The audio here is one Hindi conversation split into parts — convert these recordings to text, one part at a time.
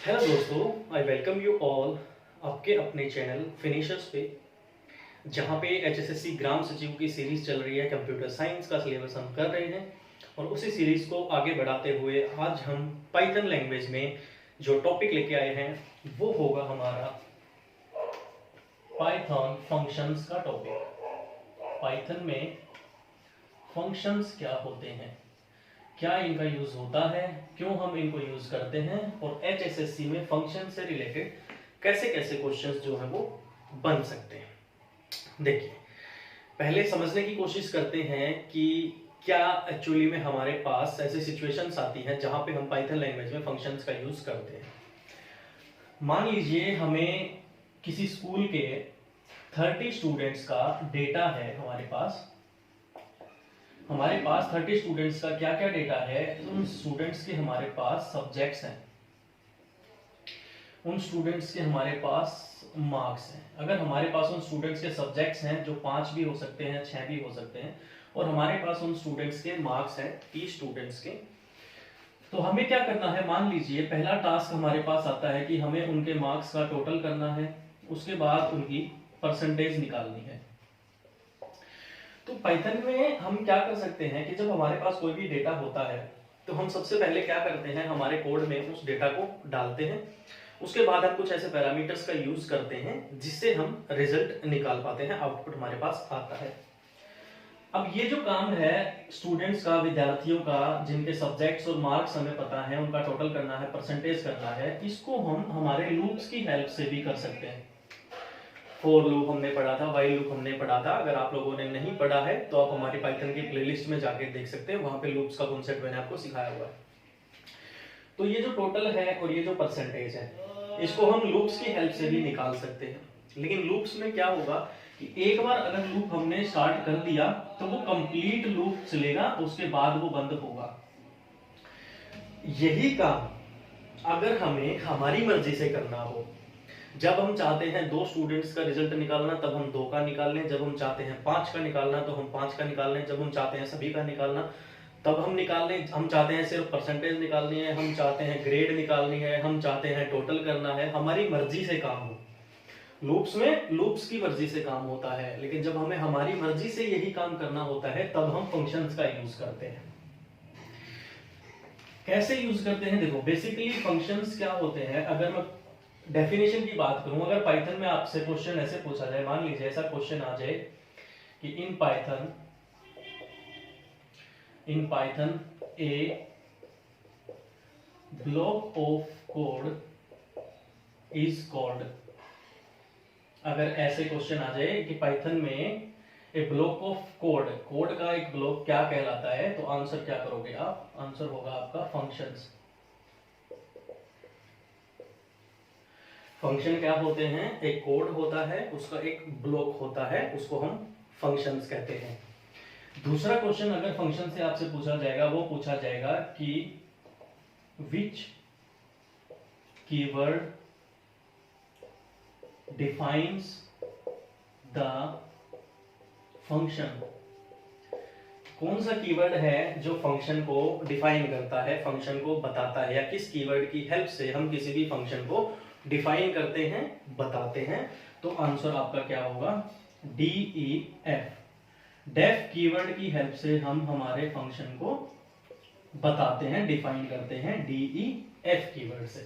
हेलो दोस्तों, आई वेलकम यू ऑल आपके अपने चैनल फिनिशर्स पे, जहाँ पे एचएसएससी ग्राम सचिव की सीरीज चल रही है। कंप्यूटर साइंस का सिलेबस हम कर रहे हैं और उसी सीरीज को आगे बढ़ाते हुए आज हम पाइथन लैंग्वेज में जो टॉपिक लेके आए हैं वो होगा हमारा पाइथन फंक्शंस का टॉपिक। पाइथन में फंक्शंस क्या होते हैं, क्या इनका यूज होता है, क्यों हम इनको यूज करते हैं और एचएसएससी में फंक्शन से रिलेटेड कैसे कैसे क्वेश्चंस जो है वो बन सकते हैं। देखिए, पहले समझने की कोशिश करते हैं कि क्या एक्चुअली में हमारे पास ऐसी सिचुएशंस आती हैं जहां पे हम पाइथन लैंग्वेज में फंक्शंस का यूज करते हैं। मान लीजिए हमें किसी स्कूल के 30 स्टूडेंट्स का डेटा है हमारे पास 30 स्टूडेंट्स का क्या क्या डेटा है। उन स्टूडेंट्स के हमारे पास सब्जेक्ट्स हैं, उन स्टूडेंट्स के हमारे पास मार्क्स हैं। अगर हमारे पास उन स्टूडेंट्स के सब्जेक्ट्स हैं जो 5 भी हो सकते हैं, 6 भी हो सकते हैं, और हमारे पास उन स्टूडेंट्स के मार्क्स हैं 30 स्टूडेंट्स के, तो हमें क्या करना है। मान लीजिए पहला टास्क हमारे पास आता है कि हमें उनके मार्क्स का टोटल करना है, उसके बाद उनकी परसेंटेज निकालनी है। तो पाइथन में हम क्या कर सकते हैं कि जब हमारे पास कोई भी डेटा होता है तो हम सबसे पहले क्या करते हैं, हमारे कोड में उस डेटा को डालते हैं। उसके बाद हम कुछ ऐसे पैरामीटर्स का यूज करते हैं जिससे हम रिजल्ट निकाल पाते हैं, आउटपुट हमारे पास आता है। अब ये जो काम है स्टूडेंट्स का, विद्यार्थियों का, जिनके सब्जेक्ट्स और मार्क्स हमें पता है, उनका टोटल करना है, परसेंटेज करना है, इसको हम हमारे लूप्स की हेल्प से भी कर सकते हैं। फॉर लूप हमने पढ़ा था, व्हाइल लूप हमने पढ़ा था। अगर आप लोगों ने नहीं पढ़ा है तो आप हमारी पाइथन की प्लेलिस्ट में जाके देख सकते हैं, वहां पे लूप्स का कॉन्सेप्ट मैंने आपको सिखाया हुआ है। तो ये जो टोटल है और ये जो परसेंटेज है, इसको हम लूप्स की हेल्प से भी निकाल सकते हैं। लेकिन लूप्स में क्या होगा कि एक बार अगर लूप हमने स्टार्ट कर दिया तो वो कंप्लीट लूप चलेगा, उसके बाद वो बंद होगा। यही काम अगर हमें हमारी मर्जी से करना हो, जब हम चाहते हैं 2 स्टूडेंट्स का रिजल्ट निकालना तब हम 2 का निकाल लें, जब हम चाहते हैं 5 का निकालना तो हम 5 का निकाल लें, जब हम चाहते हैं सभी का निकालना तब हम निकाल लें, हम चाहते हैं सिर्फ परसेंटेज निकालनी है, हम चाहते हैं ग्रेड निकालनी है, हम चाहते हैं टोटल करना है, हमारी मर्जी से काम हो। लूप्स में लूप्स की मर्जी से काम होता है, लेकिन जब हमें हमारी मर्जी से यही काम करना होता है तब हम फंक्शंस का यूज करते हैं। कैसे यूज करते हैं, देखो बेसिकली फंक्शंस क्या होते हैं। अगर मैं डेफिनेशन की बात करूं, अगर पाइथन में आपसे क्वेश्चन ऐसे पूछा जाए, मान लीजिए ऐसा क्वेश्चन आ जाए कि in Python A block of code is called. अगर ऐसे क्वेश्चन आ जाए कि पाइथन में ए ब्लॉक ऑफ कोड का एक ब्लॉक क्या कहलाता है, तो आंसर क्या करोगे आप, आंसर होगा आपका फंक्शंस। फंक्शन क्या होते हैं, एक कोड होता है, उसका एक ब्लॉक होता है, उसको हम फंक्शंस कहते हैं। दूसरा क्वेश्चन अगर फंक्शन से आपसे पूछा जाएगा, वो पूछा जाएगा कि विच कीवर्ड डिफाइंस द फंक्शन। कौन सा कीवर्ड है जो फंक्शन को डिफाइन करता है, फंक्शन को बताता है, या किस कीवर्ड की हेल्प से हम किसी भी फंक्शन को डिफाइन करते हैं, बताते हैं। तो आंसर आपका क्या होगा, DEF। डेफ कीवर्ड की हेल्प से हम हमारे फंक्शन को बताते हैं, डिफाइन करते हैं DEF कीवर्ड से।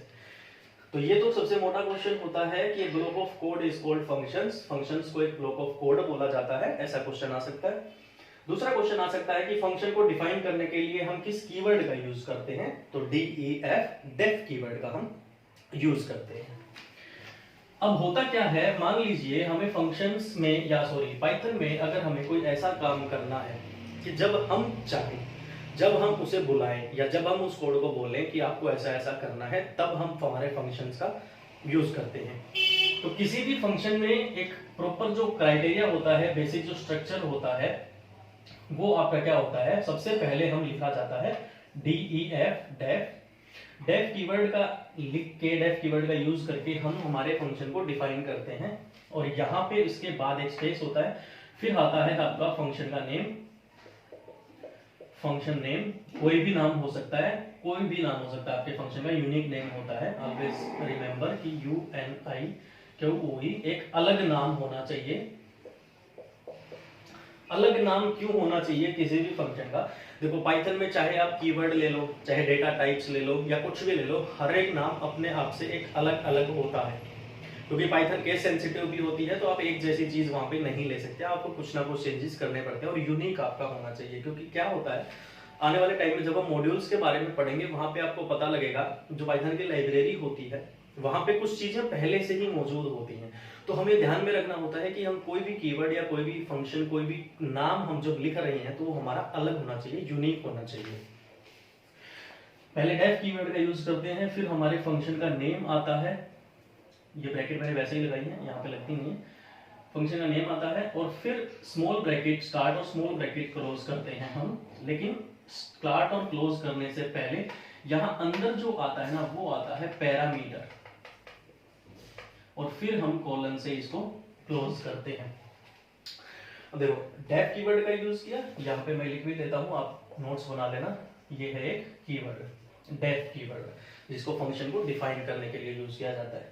तो ये तो सबसे मोटा क्वेश्चन होता है कि block of code is called functions. Functions को एक ब्लॉक ऑफ कोड बोला जाता है, ऐसा क्वेश्चन आ सकता है। दूसरा क्वेश्चन आ सकता है कि फंक्शन को डिफाइन करने के लिए हम किस कीवर्ड का यूज करते हैं, तो DEF डेफ कीवर्ड का हम यूज करते हैं। अब होता क्या है, मान लीजिए हमें फंक्शंस में या पाइथन में अगर हमें कोई ऐसा काम करना है कि जब हम चाहें, जब हम उसे बुलाएं या जब हम उस कोड को बोलें कि आपको ऐसा ऐसा करना है, तब हम हमारे फंक्शंस का यूज करते हैं। तो किसी भी फंक्शन में एक प्रॉपर जो क्राइटेरिया होता है, बेसिक जो स्ट्रक्चर होता है, वो आपका क्या होता है, सबसे पहले हम लिखा जाता है DEF डेफ कीवर्ड का लिख के, डेफ कीवर्ड का यूज करके हम हमारे फंक्शन को डिफाइन करते हैं। और यहाँ पे इसके बाद एक स्पेस होता है, फिर आता है आपका फंक्शन का नेम। फंक्शन नेम कोई भी नाम हो सकता है, कोई भी नाम हो सकता है आपके फंक्शन का, यूनिक नेम होता है। ऑलवेज रिमेंबर कि UNIQUE एक अलग नाम होना चाहिए। अलग नाम क्यों होना चाहिए किसी भी फंक्शन का? देखो पाइथन में चाहे आप कीवर्ड ले लो, चाहे डेटा टाइप्स ले लो, या कुछ भी ले लो, हर एक नाम अपने आप से एक अलग अलग होता है, क्योंकि पाइथन केस सेंसिटिव भी होती है, तो आप एक जैसी चीज वहां पे नहीं ले सकते, आपको कुछ ना कुछ चेंजेस करने पड़ते हैं, और यूनिक आपका होना चाहिए। क्योंकि क्या होता है, आने वाले टाइम में जब हम मॉड्यूल्स के बारे में पढ़ेंगे, वहां पे आपको पता लगेगा जो पाइथन की लाइब्रेरी होती है वहां पे कुछ चीजें पहले से ही मौजूद होती हैं। तो हमें ध्यान में रखना होता है कि हम कोई भी कीवर्ड या कोई भी फंक्शन, कोई भी नाम हम जब लिख रहे हैं तो वो हमारा अलग होना चाहिए, यूनिक होना चाहिए। पहले डेफ कीवर्ड का यूज करते हैं, फिर हमारे फंक्शन का नेम आता है। ये ब्रैकेट मैंने वैसे ही लगाई है, यहाँ पे लगती नहीं है। फंक्शन का नेम आता है, और फिर स्मॉल ब्रैकेट स्टार्ट और स्मॉल ब्रैकेट क्लोज करते हैं हम। लेकिन स्टार्ट और क्लोज करने से पहले यहाँ अंदर जो आता है ना, वो आता है पैरामीटर, और फिर हम कॉलन से इसको क्लोज करते हैं। अब देखो डेफ कीवर्ड का यूज किया, यहाँ पे मैं लिख भी देता हूँ, आप नोट्स बना लेना। ये है एक कीवर्ड, डेफ कीवर्ड, जिसको फंक्शन को डिफाइन करने के लिए यूज किया जाता है।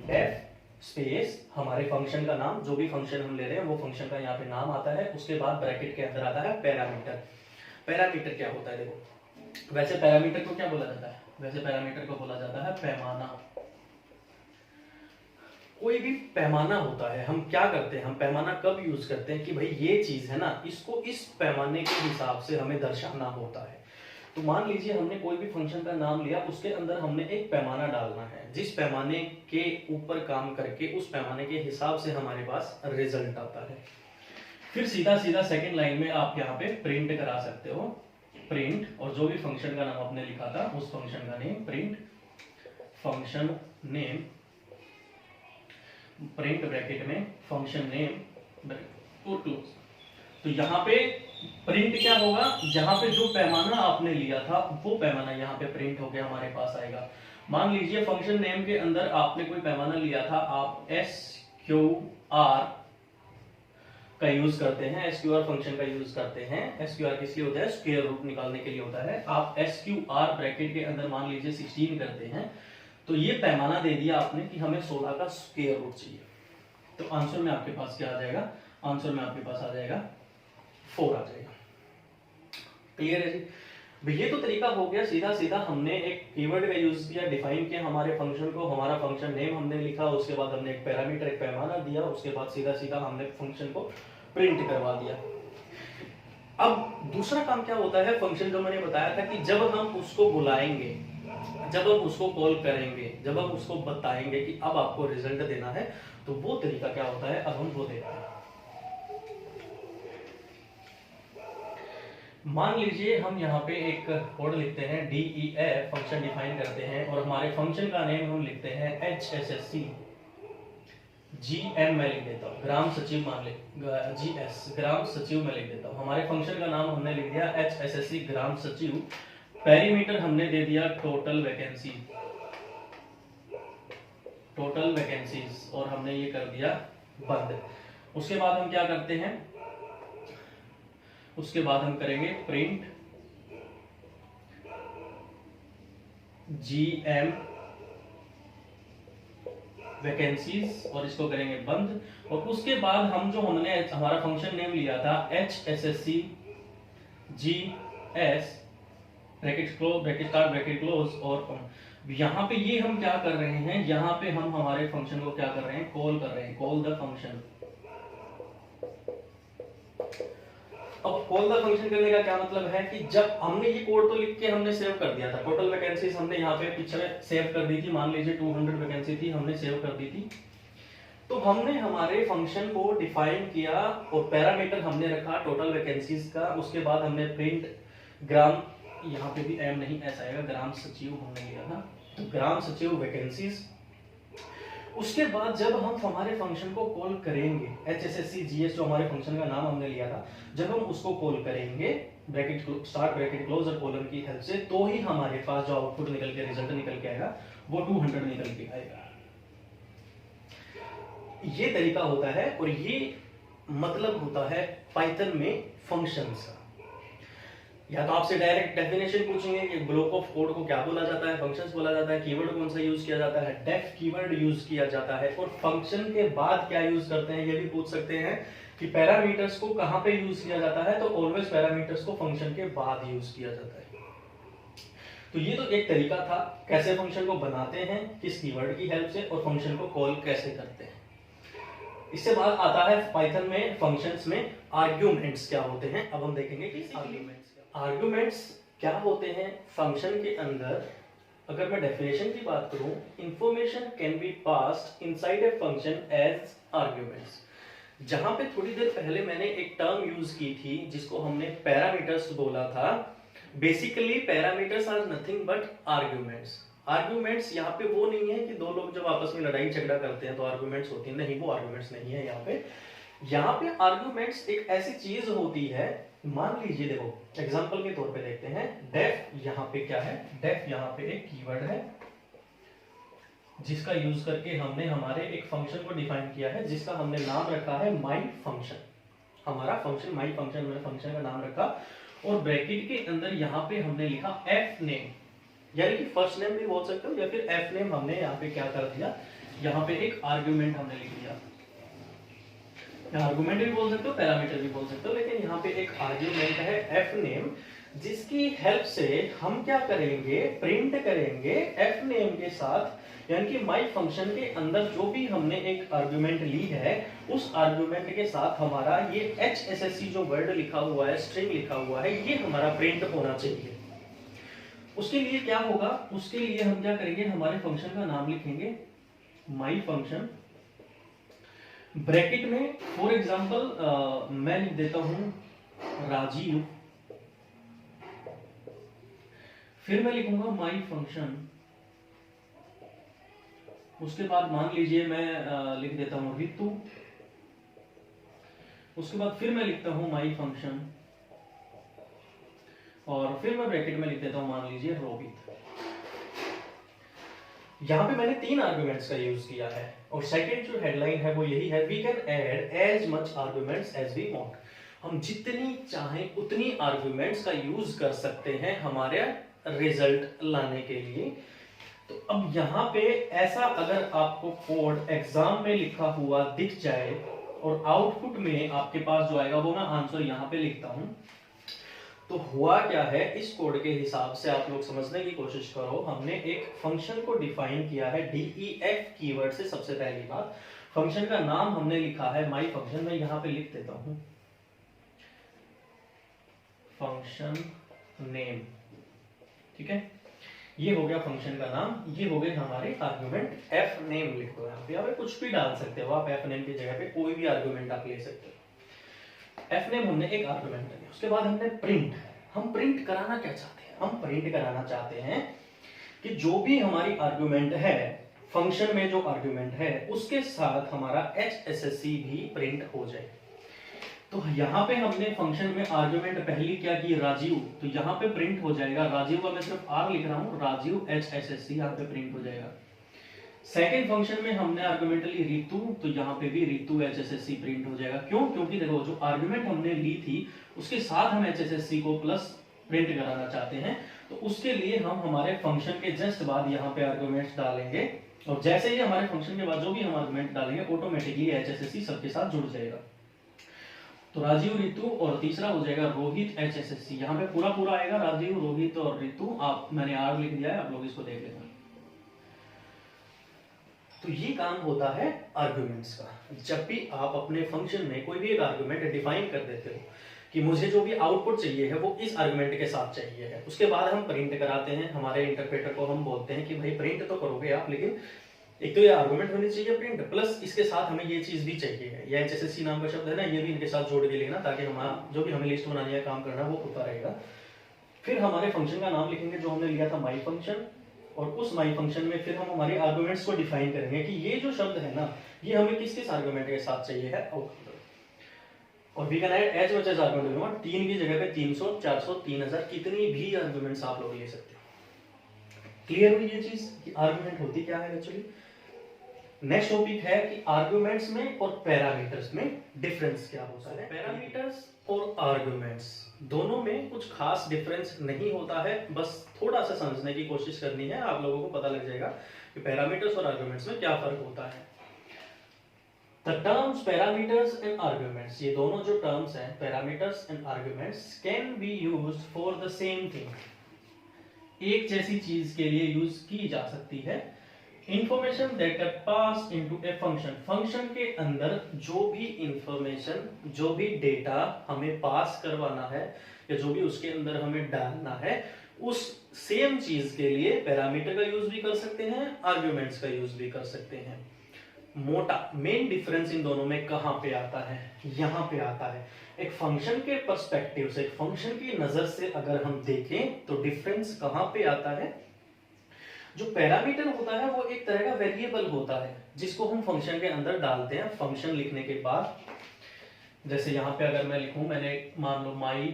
डेफ स्पेस हमारे फंक्शन का नाम, जो भी फंक्शन हम ले रहे हैं वो फंक्शन का यहाँ पे नाम आता है। उसके बाद ब्रैकेट के अंदर आता है पैरामीटर। पैरामीटर क्या होता है? देखो वैसे पैरामीटर को क्या बोला जाता है? वैसे पैरामीटर को बोला जाता है पैमाना। कोई भी पैमाना होता है, हम क्या करते हैं, हम पैमाना कब यूज करते हैं कि भाई ये चीज है ना, इसको इस पैमाने के हिसाब से हमें दर्शाना होता है। तो मान लीजिए हमने कोई भी फंक्शन का नाम लिया, उसके अंदर हमने एक पैमाना डालना है, जिस पैमाने के ऊपर काम करके उस पैमाने के हिसाब से हमारे पास रिजल्ट आता है। फिर सीधा सीधा सेकेंड लाइन में आप यहाँ पे प्रिंट करा सकते हो, प्रिंट, और जो भी फंक्शन का नाम आपने लिखा था उस फंक्शन का name, print function name, print bracket में फंक्शन नेम और क्लोज। तो यहाँ पे प्रिंट क्या होगा, जहां पे जो पैमाना आपने लिया था वो पैमाना यहाँ पे प्रिंट होके हमारे पास आएगा। मान लीजिए फंक्शन नेम के अंदर आपने कोई पैमाना लिया था, आप SQR का यूज करते हैं, SQR फंक्शन का यूज करते हैं। SQR किस लिए होता है? स्क्वायर रूट निकालने के लिए होता है। आप SQR ब्रैकेट के अंदर मान लीजिए 16 करते हैं, तो ये पैमाना दे दिया आपने कि हमें 16 का स्क्वायर रूट चाहिए। तो आंसर में आपके पास क्या आ जाएगा? आंसर में आपके पास आ जाएगा 4 आ जाएगा। क्लियर है जी? ये तो तरीका हो गया, सीधा सीधा हमने एक कीवर्ड का यूज किया, डिफाइन किया हमारे फंक्शन को, हमारा फंक्शन नेम हमने लिखा, उसके बाद हमने एक पैरामीटर, एक पैमाना दिया, उसके बाद सीधा सीधा हमने फंक्शन को प्रिंट करवा दिया। अब दूसरा काम क्या होता है, फंक्शन जो मैंने बताया था कि जब हम उसको बुलाएंगे, जब हम उसको कॉल करेंगे, जब हम उसको बताएंगे कि अब आपको रिजल्ट देना है, तो वो तरीका क्या होता है, अब हम वो देखते हैं। मान लीजिए हम यहाँ पे एक कोड लिखते हैं DEF, फंक्शन डिफाइन करते हैं, और हमारे फंक्शन का नेम हम लिखते हैं HSSC GM में लिख देता हूँ, ग्राम सचिव मान ले, GS ग्राम सचिव में लिख देता हूँ। हमारे फंक्शन का नाम हमने लिख दिया HSSC ग्राम सचिव। पैरामीटर हमने दे दिया टोटल वैकेंसी, टोटल वैकेंसीज, और हमने ये कर दिया बंद। उसके बाद हम क्या करते हैं, उसके बाद हम करेंगे प्रिंट GM वैकेंसीज, और इसको करेंगे बंद। और उसके बाद हम जो हमने हमारा फंक्शन नेम लिया था HSSC GS bracket close, bracket start, bracket close, और यहाँ पे ये हम क्या कर रहे हैं, यहाँ पे हम हमारे फंक्शन को क्या कर रहे हैं, कॉल कर रहे हैं, कॉल द फंक्शन। अब कॉल द फंक्शन करने का क्या मतलब है कि जब हमने ये कोड तो लिख के हमने सेव कर दिया था, टोटल वैकेंसीज हमने यहाँ पे पिछले सेव कर दी थी, मान लीजिए 200 वैकेंसी थी, हमने सेव कर दी थी। तो हमने हमारे फंक्शन को डिफाइन किया, और पैरामीटर हमने रखा टोटल वैकेंसीज का। उसके बाद हमने प्रिंट ग्राम, यहाँ पे भी एम नहीं ऐसा आएगा, ग्राम सचिव हमने लिया था, तो ग्राम सचिव वैकेंसीज। उसके बाद जब हम हमारे फंक्शन को कॉल करेंगे, HSSC GS जो हमारे फंक्शन का नाम हमने लिया था, जब हम उसको कॉल करेंगे ब्रैकेट स्टार्ट, ब्रैकेट क्लोज और कोलन की हेल्प से, तो ही हमारे पास जो आउटपुट निकल के, रिजल्ट निकल के आएगा, वो 200 निकल के आएगा। ये तरीका होता है, और ये मतलब होता है पाइथन में फंक्शंस का। या तो आपसे डायरेक्ट डेफिनेशन पूछेंगे कि ब्लॉक ऑफ कोड को क्या बोला जाता है, फंक्शंस बोला जाता है, कीवर्ड कौन सा यूज किया जाता है, डेफ कीवर्ड यूज किया जाता है, और फंक्शन के बाद क्या यूज करते हैं ये भी पूछ सकते हैं कि पैरामीटर्स को कहां पे यूज किया जाता है, तो ऑलवेज पैरामीटर्स को फंक्शन के बाद यूज किया जाता है। तो ये तो एक तरीका था कैसे फंक्शन को बनाते हैं, किस कीवर्ड की हेल्प से, और फंक्शन को कॉल कैसे करते हैं। इससे बाद आता है पाइथन में फंक्शंस में आर्ग्यूमेंट्स क्या होते हैं। अब हम देखेंगे कि आर्ग्यूमेंट्स क्या होते हैं फंक्शन के अंदर। अगर मैं डेफिनेशन की बात करूं, information can be passed inside a function as arguments. जहां पे थोड़ी देर पहले मैंने एक टर्म यूज की थी जिसको हमने पैरामीटर्स बोला था। Basically parameters are nothing but arguments. Arguments यहाँ पे वो नहीं है कि दो लोग जब आपस में लड़ाई झगड़ा करते हैं तो आर्ग्यूमेंट्स होती है, नहीं वो आर्ग्यूमेंट्स नहीं है यहाँ पे। यहाँ पे आर्ग्यूमेंट्स एक ऐसी चीज होती है, मान लीजिए देखो एग्जांपल के तौर पे देखते हैं, डेफ यहाँ पे क्या है, डेफ यहाँ पे एक कीवर्ड है जिसका यूज करके हमने हमारे एक फंक्शन को डिफाइन किया है, जिसका हमने नाम रखा है माई फंक्शन। हमारा फंक्शन माई फंक्शन, मैंने फंक्शन का नाम रखा और ब्रैकेट के अंदर यहाँ पे हमने लिखा एफ नेम, यानी कि फर्स्ट नेम भी बोल सकते हो या फिर एफ नेम। हमने यहाँ पे क्या कर दिया, यहाँ पे एक आर्ग्यूमेंट हमने लिख दिया। आर्गुमेंट भी बोल सकते हो, पैरामीटर भी बोल सकते हो, लेकिन यहाँ पे एक आर्ग्यूमेंट है एफ नेम, जिसकी हेल्प से हम क्या करेंगे, प्रिंट करेंगे एफ नेम के साथ, यानी कि माई फंक्शन के अंदर जो भी हमने एक आर्ग्यूमेंट ली है उस आर्ग्यूमेंट के साथ हमारा ये HSSC जो वर्ड लिखा हुआ है, स्ट्रिंग लिखा हुआ है, ये हमारा प्रिंट होना चाहिए। उसके लिए क्या होगा, उसके लिए हम क्या करेंगे, हमारे फंक्शन का नाम लिखेंगे माई फंक्शन, ब्रैकेट में फॉर एग्जांपल मैं लिख देता हूं राजीव, फिर मैं लिखूंगा माई फंक्शन, उसके बाद मान लीजिए मैं लिख देता हूं रितु, उसके बाद फिर मैं लिखता हूं माई फंक्शन, और फिर मैं ब्रैकेट में लिख देता हूं मान लीजिए रोहित। यहां पे मैंने 3 आर्गुमेंट्स का यूज किया है, और सेकंड जो हेडलाइन है वो यही है, we can add as much arguments as we want. हम जितनी चाहें उतनी आर्गुमेंट्स का यूज कर सकते हैं हमारे रिजल्ट लाने के लिए। तो अब यहाँ पे ऐसा अगर आपको कोड एग्जाम में लिखा हुआ दिख जाए और आउटपुट में आपके पास जो आएगा वो मैं आंसर यहाँ पे लिखता हूं, तो हुआ क्या है, इस कोड के हिसाब से आप लोग समझने की कोशिश करो। हमने एक फंक्शन को डिफाइन किया है DEF कीवर्ड से। सबसे पहली बात, फंक्शन का नाम हमने लिखा है माई फंक्शन, मैं यहाँ पे लिख देता हूं फंक्शन नेम, ठीक है। ये हो गया फंक्शन का नाम, ये हो गए हमारे आर्गुमेंट। एफ नेम लिख दो यहाँ पे कुछ भी डाल सकते हो आप, एफ नेम की जगह पे कोई भी आर्गुमेंट आप ले सकते हो। एफ नेम हमने एक आर्गुमेंट लिया, उसके बाद हमने प्रिंट। हम प्रिंट कराना क्या चाहते हैं, हम प्रिंट कराना चाहते हैं कि जो भी हमारी आर्गुमेंट है, फंक्शन में जो आर्गुमेंट है उसके साथ हमारा HSSC भी प्रिंट हो जाए। तो यहाँ पे हमने फंक्शन में आर्गुमेंट पहली क्या की, राजीव, तो यहाँ पे प्रिंट हो जाएगा राजीव का, मैं सिर्फ आर लिख रहा हूँ, राजीव HSSC यहाँ पे प्रिंट हो जाएगा। सेकेंड फंक्शन में हमने आर्गुमेंट ली रितु, तो यहाँ पे भी रितु HSSC प्रिंट हो जाएगा। क्यों, क्योंकि देखो जो आर्गुमेंट हमने ली थी उसके साथ हम HSSC को प्लस प्रिंट कराना चाहते हैं, तो उसके लिए हम हमारे फंक्शन के जस्ट बाद यहाँ पे आर्गुमेंट्स डालेंगे, और जैसे ही हमारे फंक्शन के बाद जो भी हम आर्गुमेंट डालेंगे ऑटोमेटिकली HSSC सबके साथ जुड़ जाएगा। तो राजीव, रितु, और तीसरा हो जाएगा रोहित HSSC। यहाँ पे पूरा पूरा आएगा राजीव, रोहित और रितु। आप मैंने आर लिख दिया है, आप लोग इसको देख लेना। तो ये काम होता है आर्गुमेंट्स का। जब भी आप अपने फंक्शन में कोई भी एक आर्गुमेंट डिफाइन कर देते हो कि मुझे जो भी आउटपुट चाहिए है वो इस आर्गुमेंट के साथ चाहिए है, उसके बाद हम प्रिंट कराते हैं। हमारे इंटरप्रेटर को हम बोलते हैं कि भाई प्रिंट तो करोगे आप, लेकिन एक तो ये आर्गुमेंट होनी चाहिए प्रिंट, प्लस इसके साथ हमें ये चीज भी चाहिए है, ये HSSC नाम का शब्द है ना, ये भी इनके साथ जोड़ के लेना, ताकि हमारा जो भी हमें लिस्ट बनानी है, काम करना वो होता रहेगा। फिर हमारे फंक्शन का नाम लिखेंगे जो हमने लिया था माई फंक्शन, और उस माई फंक्शन में फिर हम हमारे आर्गुमेंट्स को डिफाइन करेंगे कि ये जो शब्द है ना, ये हमें किस किस आर्गुमेंट के साथ चाहिए है। और we can add as much as argument, 3 की जगह पे 300, 400, 3000 कितनी भी आर्गुमेंट्स आप लोग ले सकते हो। क्लियर हुई ये चीज कि आर्गुमेंट होती क्या है एक्चुअली। नेक्स्ट टॉपिक है कि आर्गुमेंट्स में और पैरामीटर्स में डिफरेंस क्या होता है। पैरामीटर्स और आर्गुमेंट्स दोनों में कुछ खास डिफरेंस नहीं होता है, बस थोड़ा सा समझने की कोशिश करनी है, आप लोगों को पता लग जाएगा कि पैरामीटर्स और आर्गुमेंट्स में क्या फर्क होता है। The terms parameters and arguments, ये दोनों जो टर्म्स हैं parameters and arguments can be used for the same thing, एक जैसी चीज के लिए यूज की जा सकती है। Information that are pass into a function, function के अंदर जो भी इंफॉर्मेशन, जो भी डेटा हमें पास करवाना है या जो भी उसके अंदर हमें डालना है, उस सेम चीज के लिए पैरामीटर का यूज भी कर सकते हैं, आर्गुमेंट्स का यूज भी कर सकते हैं। मोटा मेन डिफरेंस इन दोनों में कहां पे आता है, यहां पे आता है। एक फंक्शन के पर्सपेक्टिव से, एक फंक्शन की नजर से अगर हम देखें तो डिफरेंस कहां पे आता है। जो पैरामीटर होता है वो एक तरह का वेरिएबल होता है जिसको हम फंक्शन के अंदर डालते हैं। फंक्शन लिखने के बाद, जैसे यहां पे अगर मैं लिखूं, मैंने मान लो माई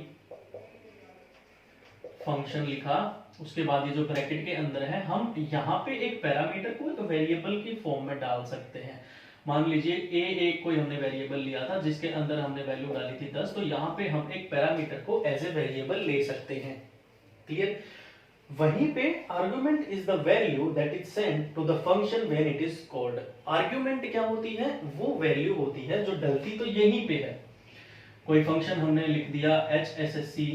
फंक्शन लिखा, उसके बाद ये जो ब्रैकेट के अंदर है, हम यहाँ पे एक पैरामीटर को एक वेरिएबल की फॉर्म में डाल सकते हैं। मान लीजिए एक कोई हमने वेरिएबल लिया था जिसके अंदर हमने वैल्यू डाली थी 10, तो यहाँ पे हम एक पैरामीटर को एज ए वेरिएबल ले सकते हैं। क्लियर। वहीं पे argument is the value that is sent to the function when it is called. Argument क्या होती है, वो वैल्यू होती है जो डलती तो यहीं पे है। कोई फंक्शन हमने लिख दिया HSSC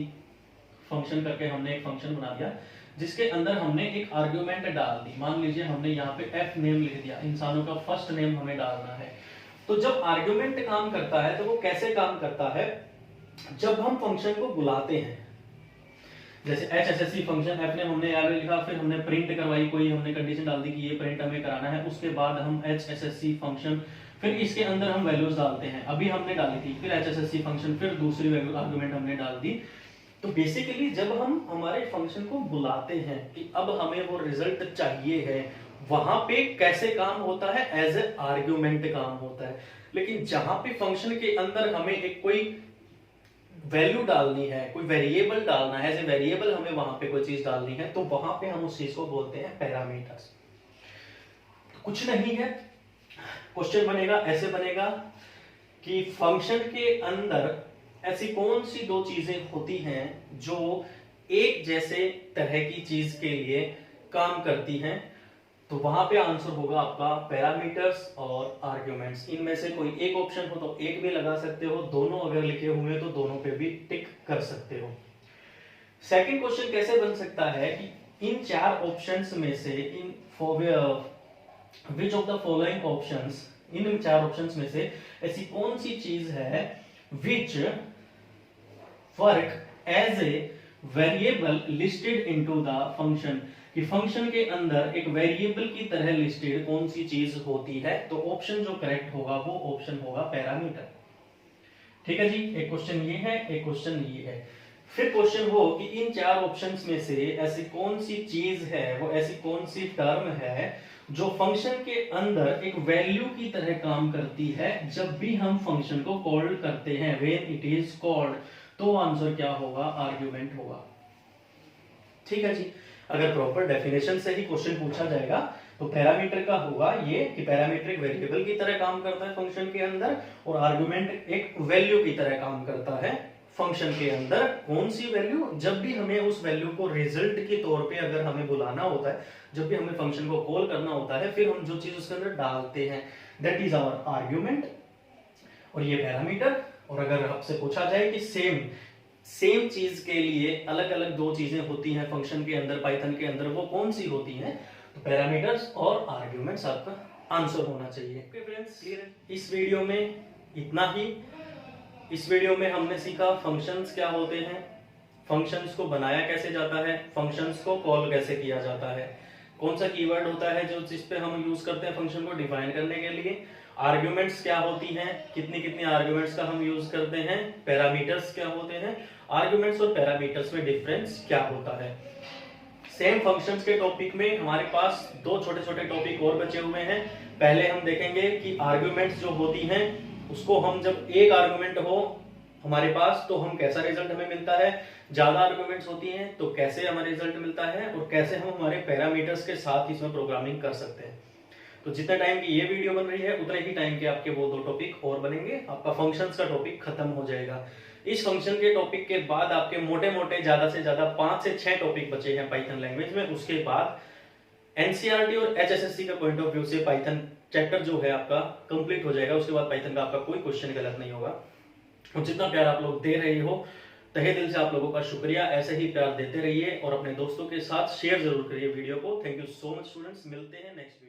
फंक्शन करके, हमने एक फंक्शन बना दिया जिसके अंदर हमने एक आर्गुमेंट डाल दी। मान लीजिए हमने यहाँ पे F नेम लिख दिया, इंसानों का फर्स्ट नेम हमें डालना है। तो जब आर्गुमेंट काम करता है तो वो कैसे काम करता है, जब हम फंक्शन को बुलाते हैं, जैसे HSSC फंक्शन, F नेम हमने यहाँ लिखा, फिर हमने प्रिंट करवाई, कोई हमने कंडीशन डाल दी कि ये प्रिंट हमें कराना है, उसके बाद हम HSSC फंक्शन, फिर इसके अंदर हम वैल्यूज डालते हैं, अभी हमने डाली थी, फिर HSSC फंक्शन, फिर दूसरी वैल्यू आर्गुमेंट हमने डाल दी। तो बेसिकली जब हम हमारे फंक्शन को बुलाते हैं कि अब हमें वो रिजल्ट चाहिए है, वहां पे कैसे काम होता है, एज ए आर्ग्यूमेंट काम होता है। लेकिन जहां पे फंक्शन के अंदर हमें एक कोई वैल्यू डालनी है, कोई वेरिएबल डालना है, एज ए वेरिएबल हमें वहां पे कोई चीज डालनी है, तो वहां पे हम उस चीज को बोलते हैं पैरामीटर्स। तो कुछ नहीं है, क्वेश्चन बनेगा ऐसे बनेगा कि फंक्शन के अंदर ऐसी कौन सी दो चीजें होती हैं जो एक जैसे तरह की चीज के लिए काम करती हैं। तो वहां पे आंसर होगा आपका पैरामीटर्स और आर्ग्यूमेंट्स। इनमें से कोई एक ऑप्शन हो तो एक भी लगा सकते हो, दोनों अगर लिखे हुए तो दोनों पे भी टिक कर सकते हो। सेकंड क्वेश्चन कैसे बन सकता है कि इन चार ऑप्शंस में से which of the following options, इन चार ऑप्शंस में से ऐसी कौन सी चीज है which work as a variable listed into the function, कि फंक्शन के अंदर एक वेरिएबल की तरह लिस्टेड कौन सी चीज होती है। तो ऑप्शन जो करेक्ट होगा वो ऑप्शन होगा पैरामीटर। ठीक है जी, एक क्वेश्चन ये है, एक क्वेश्चन ये है। फिर क्वेश्चन हो कि इन चार ऑप्शंस में से ऐसी कौन सी चीज है, वो ऐसी कौन सी टर्म है जो फंक्शन के अंदर एक वैल्यू की तरह काम करती है जब भी हम फंक्शन को कॉल करते हैं, व्हेन इट इज कॉल्ड। तो आंसर क्या होगा, आर्ग्यूमेंट होगा। ठीक है जी, अगर प्रॉपर डेफिनेशन से ही क्वेश्चन पूछा जाएगा तो पैरामीटर का होगा ये कि पैरामीटर एक वेरिएबल की तरह काम करता है फंक्शन के अंदर, और आर्गुमेंट एक वैल्यू की तरह काम करता है फंक्शन के अंदर। कौन सी वैल्यू, जब भी हमें उस वैल्यू को रिजल्ट के तौर पे अगर हमें बुलाना होता है, जब भी हमें फंक्शन को कॉल करना होता है, फिर हम जो चीज उसके अंदर डालते हैं दैट इज आवर आर्ग्यूमेंट और ये पैरामीटर। और अगर आपसे पूछा जाए कि सेम चीज के लिए अलग अलग दो चीजें होती हैं फंक्शन के अंदर, पाइथन के अंदर, वो कौन सी होती हैं, तो पैरामीटर्स और आर्ग्यूमेंट्स आपका आंसर होना चाहिए। ओके फ्रेंड्स, क्लियर है। इस वीडियो में इतना ही। इस वीडियो में हमने सीखा फंक्शंस क्या होते हैं, फंक्शंस को बनाया कैसे जाता है, फंक्शंस को कॉल कैसे किया जाता है, कौन सा कीवर्ड होता है जो जिस पे हम यूज करते हैं फंक्शन को डिफाइन करने के लिए, आर्ग्यूमेंट्स क्या होती हैं, कितनी कितनी आर्ग्यूमेंट्स का हम यूज करते हैं, पैरामीटर्स क्या होते हैं, आर्ग्यूमेंट्स और पैरामीटर्स में डिफरेंस क्या होता है। सेम फंक्शंस के टॉपिक में हमारे पास दो छोटे छोटे टॉपिक और बचे हुए हैं। पहले हम देखेंगे कि आर्ग्यूमेंट्स जो होती हैं उसको हम, जब एक आर्ग्यूमेंट हो हमारे पास तो हम कैसा रिजल्ट हमें मिलता है, ज्यादा आर्ग्यूमेंट्स होती हैं तो कैसे हमें रिजल्ट मिलता है, और कैसे हम हमारे पैरामीटर्स के साथ इसमें प्रोग्रामिंग कर सकते हैं। तो जितना टाइम की ये वीडियो बन रही है उतने ही टाइम के आपके वो 2 टॉपिक और बनेंगे, आपका फंक्शंस का टॉपिक खत्म हो जाएगा। इस फंक्शन के टॉपिक के बाद आपके मोटे मोटे ज्यादा से ज्यादा 5 से 6 टॉपिक बचे हैं पाइथन लैंग्वेज में। उसके बाद एनसीईआरटी और एचएसएससी का पॉइंट ऑफ व्यू से पाइथन चैप्टर जो है आपका कंप्लीट हो जाएगा। उसके बाद पाइथन का आपका कोई क्वेश्चन गलत नहीं होगा। और जितना प्यार आप लोग दे रहे हो, तहे दिल से आप लोगों का शुक्रिया। ऐसे ही प्यार देते रहिए और अपने दोस्तों के साथ शेयर जरूर करिए वीडियो को। Thank you so much students, मिलते हैं नेक्स्ट वीडियो।